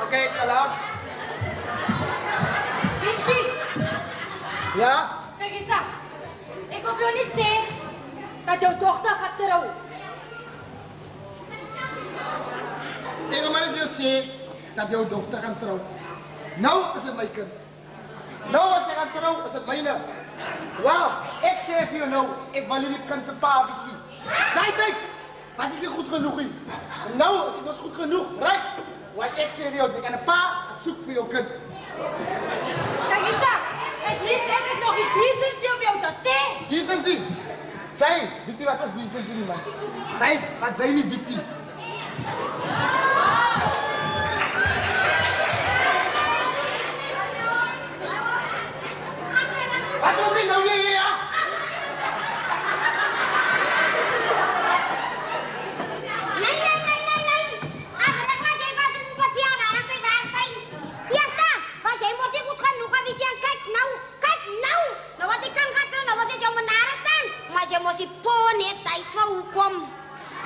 Oké, alarm. Vicky, Ja? kijk eens aan. Ik hoef jou niet zeggen dat jouw dochter gaat trouwen. Ik wil maar net jou zeggen dat jouw dochter gaat trouwen. Nou is het mijn kind. Nou als ze gaat trouwen is het mijne. Wauw, ik zeg je nou, ik wil jullie kind zijn pa zien. Kijk, was ik niet goed genoeg in? Nou, als ik was goed genoeg, right? Want ik zeg jou, ik en een pa, zoek voor jouw kind. Kijk eens aan. Het liefst is het nog iets decency om jou te zeggen. Decency? Zij, weet je wat is decency niet, man? Zij, wat zij niet, weet je. Wat doen die nou hier, ja? Nee. Abrek maar jij gaat doen wat jij aan het zijn. Ja, sta. Wat jij moet ik goed genoeg hebben. Kijk nou. Nou wat ik kan gaan doen, nou wat ik jou maar naar staan. Maar jij moet die pony tijd zo kom.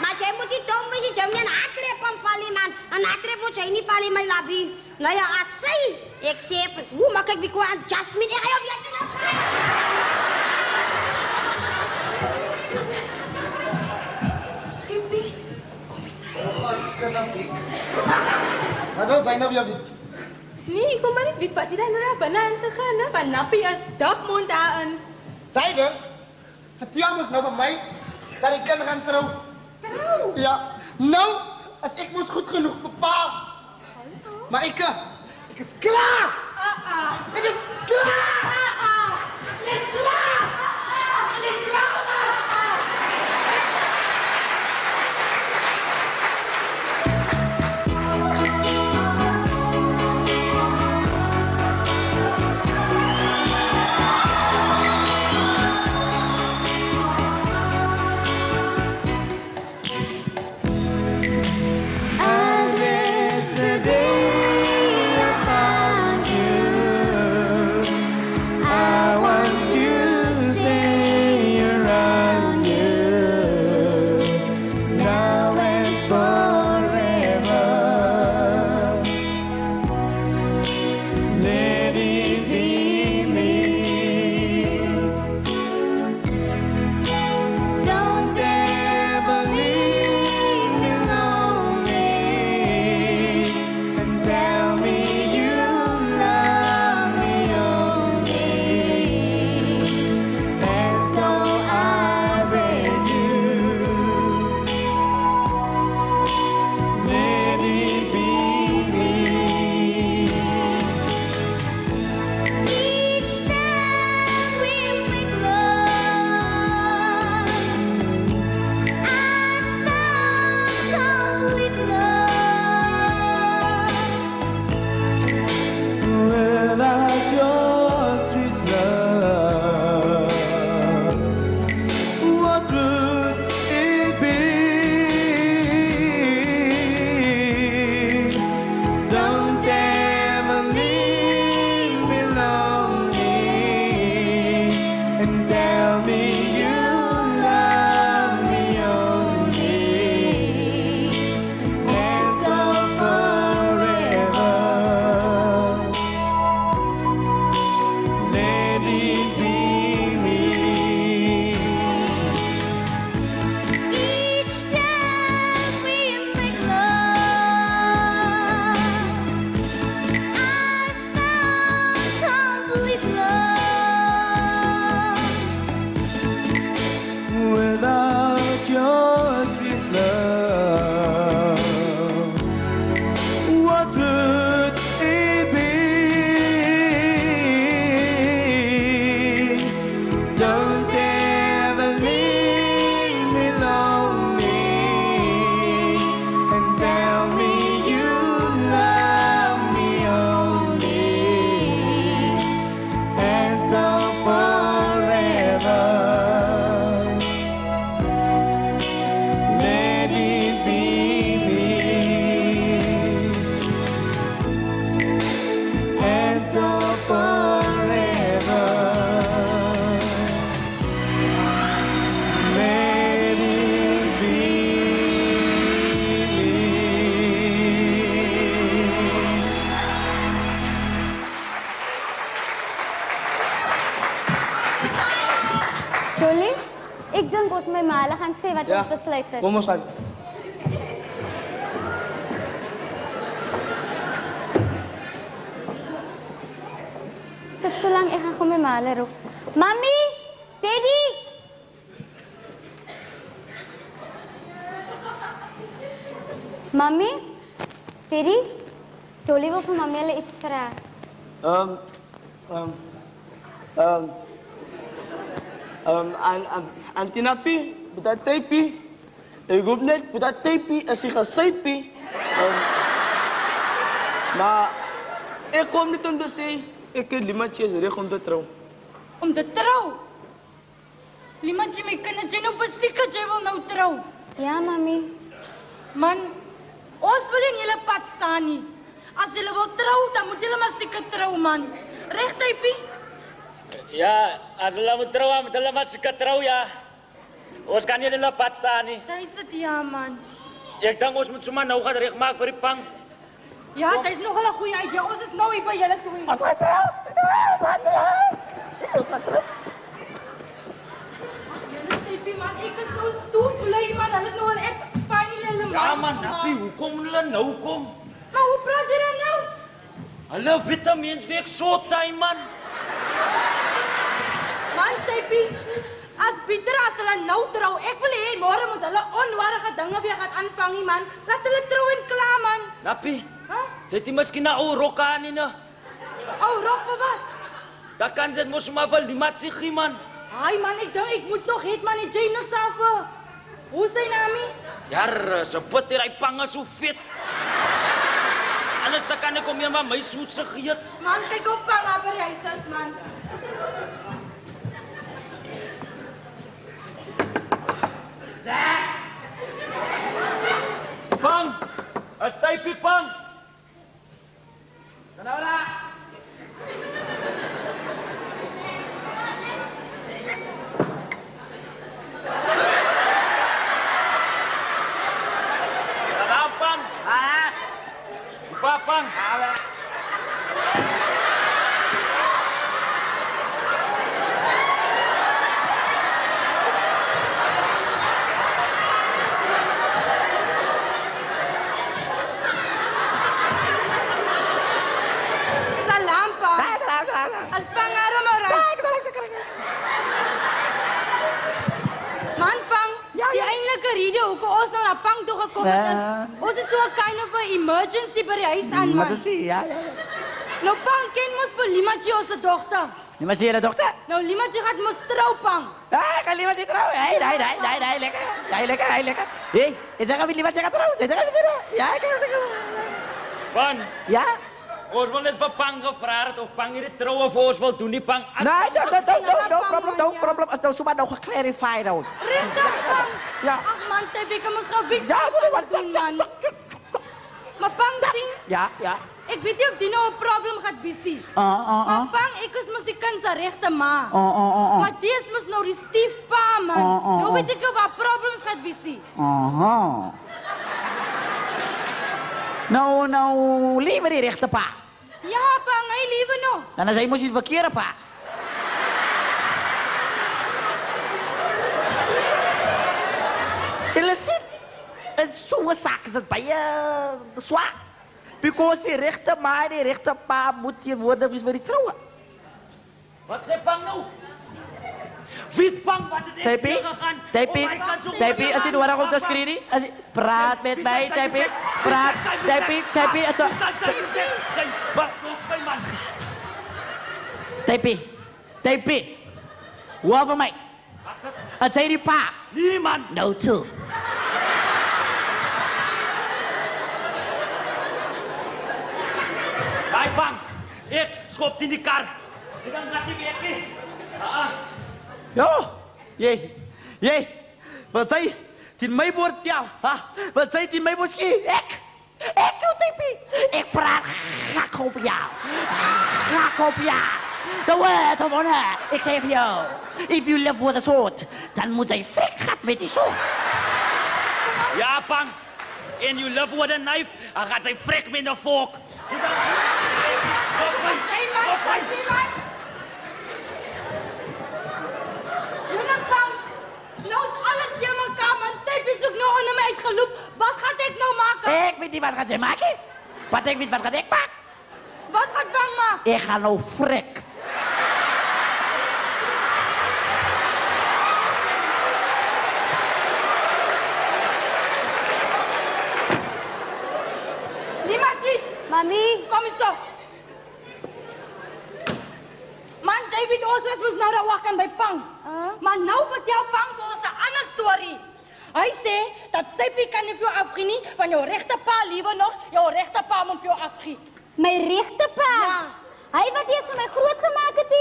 Maar jij moet die dom beetje jij een atrep aan vallen man. Een atrep moet jij niet vallen mijn labie. Nou ja, als zij. Ik zeg, hoe maak ik die kwam Jasmine? Ik ga jou weer doen. Wat wil bijna weer wit? Nee, ik kom maar niet weet wat je daar naar banaan te gaan. Hè? Van nappie is dapmond aan. Tijdens, vertel ons nou bij mij dat ik kan gaan trouwen. Trouw. Ja, nou, als ik moest goed genoeg bepaal. Maar ik is klaar. Ik is klaar. Ik is klaar. Ik is klaar. Jolie, ek dink ons my maale gaan sê wat ons besluit het. Kom ons gaan. Tot solang ek gaan my maale roep. Mami, Teddy. Mami, Teddy, Jolie wil vir mami hulle iets vra. Antinapi, buta teipi. Ik hoop net, buta teipi, als ik ga seipi. Maar ik kom niet om te zeggen, ik heb limatjes recht om te trouwen. Om te trou. Limatjie my kind, jy nou beseker jy wil nou trou. Ja, mami. Man, ons wil nie julle pad staan nie. As julle wil trou, dan moet julle maar seker trou, man. Reg, Typie? Ja, as hulle moet trou, moet hulle maar seker trou, ja. Ons kan nie hulle pad staan nie. Dis dit, ja, man. Ek dink ons moet sommer nou gaan regmaak vir die pang. Ja, dit is nog 'n goeie idee. Ons is nou hier by julle toe. Typie, man, ek is so stoot bly, man. Hulle is nou al echt fyn hulle man. Ja man, Nappie, hoekom hulle nou kom? Maar hoe praat jy dan nou? Hulle vitamins week so time, man. Man, Typie, as Pieter as hulle nou trou, ek wil hê môre moet hulle onwaardige dinge weer gaan aanvang, nie, man. Laat hulle trou en klaar, man. Nappie, Huh? sit jy miskien na ou rok aan nie, ne? Oh, rok vir wat? Dan kan dit mos maar vir limatsie gee, man. Ai man, ek dink ek moet nog het man, jy niks af. Hoe sy nami? Ja, se put hy pange so vet. Alles dan kan ek hom meer maar my soetse gee. Man, kyk op kan maar by hy sit man. Pang! As Typie pang! Kanaula! Pang! Pang! Salam pa. As pangaro mo ra. Man pang, die eintlike rede hoekom ons nou na pang toe gekom het is, ons het so 'n kind of 'n emergency by die huis aan man. ja. Nou pang ken mos vir Limatjie ons dogter. Je moet hier, dokter. Nou Limatjie gaan mos trou pang. Ah, kan limat trouw. Hey, lekker. Hey, lekker. Hey, is er gaan limat trouw? Is er gaan Ja, ik Pang! Ja? Ons wil net vir pang gevra het of pang hierdie troue vir ons wil doen, nie pang. As Nee, pang- no problem. Als nou zomaar nog geclarified wordt. Regtig pang. Ja. Ag man, Typie, kom ons nou big Ja, wat doen man. Maar pang sien, Ja. ek weet nie of die nou 'n probleem gaan bisi. Maar pang, ek is mos die kind se regte ma. Maar dis mos nou die stiefpa man. Nou weet ek of wat problems gaan bisi. Nou, liever die rechte pa. Ja, pang, hy liewe nog. Dan is hij moest het verkeerde pa. Jullie zien, het zo'n zaak is het bij je zwaar. Because die rechte ma en die rechte pa moet je worden wie met die trouwen. Wat sê pang nou? Wie pang wat het ek gegaan? Typie, als je waar op de screen praat met mij, Typie, praat, Typie, als Typie, hoor van mij. Het zei die pa. Niemand. Nou toe. Daai pang. Ek skop in die kar. Ek gaan laat die weg nie. Ja, jy, wat zei die mij wordt ja, wat zei die mij wordt ik doe Typie, ik praat graag op jou, the word of honor, ik zeg voor jou, if you live with a sword, dan moet hij frik gaan met die sword. Ja, pang. And you live with a knife, dan gaat hy vrek met 'n vork. Jy net pa weet nie wat gaan jy maak nie. Wat ek weet wat gaan ek maak. Wat gaan bang maak? Ek gaan nou frik. Limachi, Mami, kom eens op. Man, jy weet ons moes nou daar wakker by Pang. Maar nou vertel Pang vir ons 'n ander storie. Hy sê dat Tippie kan nie vir jou afgee nie, van jou regte pa liewer nog, jou regte pa moet vir jou afgee. my regte pa. Ja. Hy wat eers vir my groot gemaak het.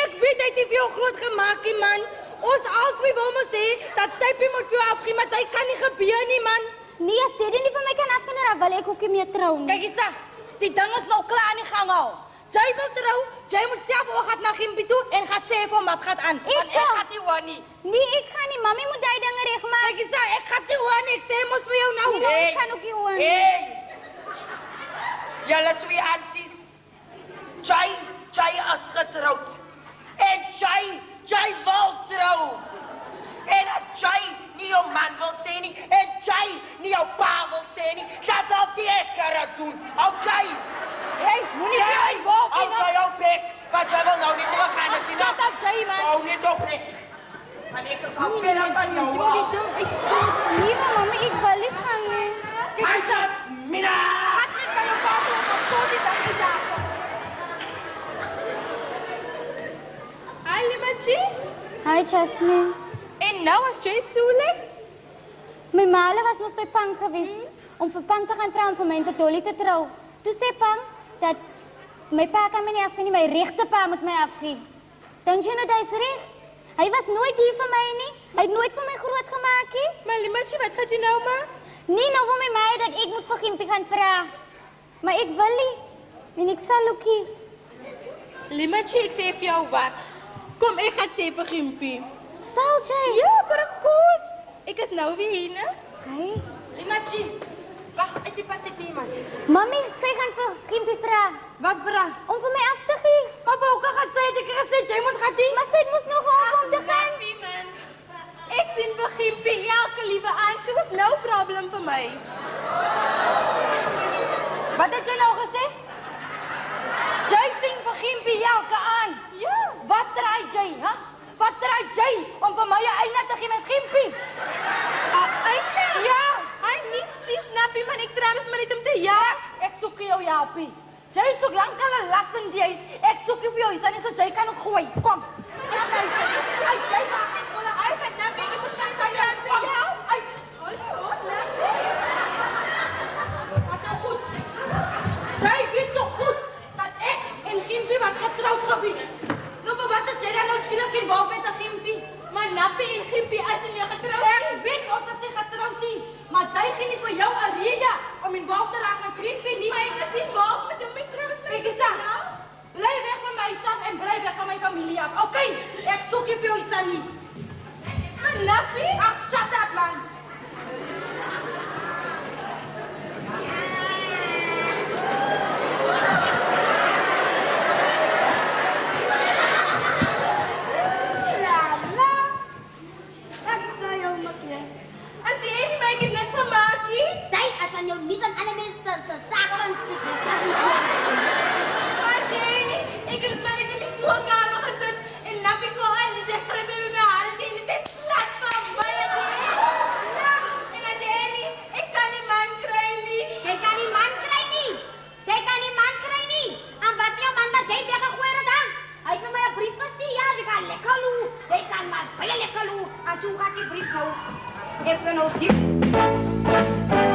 Ek weet hy het nie vir jou groot gemaak nie, man. Ons albei wil mos sê dat Tippie moet vir jou afgee, maar dit kan nie gebeur nie, man. Nee, as jy nie vir my kan afgee, dan wil ek ook nie meer trou nie. Kyk eens daar, die ding is nou klaar in die gang al. Jy wil trou, jy moet self oggend na Gimpie toe en gaan sê vir hom wat gaan aan. Want ek gaan nie hoor nie. Nee, ek gaan nie. Mami moet daai dinge regmaak. Kyk eens daar, ek gaan nie hoor nie. Ek sê mos vir jou nou. Nee, ek kan ook nie hoor nie. Hey! Julle twee aunties. Jy is getrouwd. En jy wil trou. En as jy nie jou man wil sê nie, en jy nie jou pa wil sê nie, dat sal die ek kan doen. Okay? Hey, moenie vir my wolf nie. Okay, jou bek. Wat jy wil nou nie doorgaan as jy nou. Dat jy, man. Nou nie toch nie. Maar ek is al verder van jou. Nee, maar mami, ek wil nie gaan nie. Kyk eens daar. Mina! Gaat net by jou pa toe en kom tot die dag gejaag. Hi, Limachi. Hi, Jasmine. En nou as jy soele? My maale was mos by Pang gewees om vir Pang te gaan trou en vir my en vir Dolly te trou. Toe sê Pang dat my pa kan my nie afgee nie, my regte pa moet my afgee. Dink jy nou dat is reg? Hy was nooit hier vir my nie. Hy het nooit vir my groot gemaak nie. Maar Limachi, wat gaan jy nou maar? Nee, nou wil my ma dat ek moet vir Gimpie gaan vra. Maar ek wil nie. En ek sal ook nie. Limachi, ek sê vir jou wat. Kom, ek gaan sê vir Gimpie. Sal jy? Ja, maar of course. Ek is nou weer hier, né? Hey. Limachi, wacht, is die pas dit iemand? Mami, sy gaan vir Gimpie vra. Wat bras? Om vir my af te gee. Papa, hoe kan sy het ek gesê, jy moet gaan doen? Maar sy moes nog om te gaan. Man. Ek sien vir Gimpie elke liewe aand, so is nou probleem vir my. Wat het jy nou gesê? Jy sien vir Gimpie elke aand? Ja. Wat draai jy, hè? Wat draai jy om vir my 'n einde te gee met Gimpie? Einde? Ja. Hy nie snappie, man, ek draai mos maar net om te ja. Ek soek jou, Japie. Jy soek lank al 'n las in die huis. Ek soek vir jou, dan is dit jy kan ook gooi. Kom. Jy maak net volle uit, ek nou bietjie moet kan sy aan te jou. Ai. Wat nou goed. Jy weet toch goed dat ek en Gimpie wat getroud gewees. Nou, maar wat is jy dan nou skielik in boven met 'n Gimpie? Maar Nappie en Gimpie is nie getroud. Ek weet ons is nie getroud nie. Maar jy gee nie vir jou 'n rede om in boven te raak met Gimpie nie. Maar ek is nie boven met hom getroud. Ek is dan. Bly weg van my stad en bly weg van my familie af. Okay, ek soek nie vir jou iets aan nie. Nappie? Ach, shut up, man. Ek kan ook nie.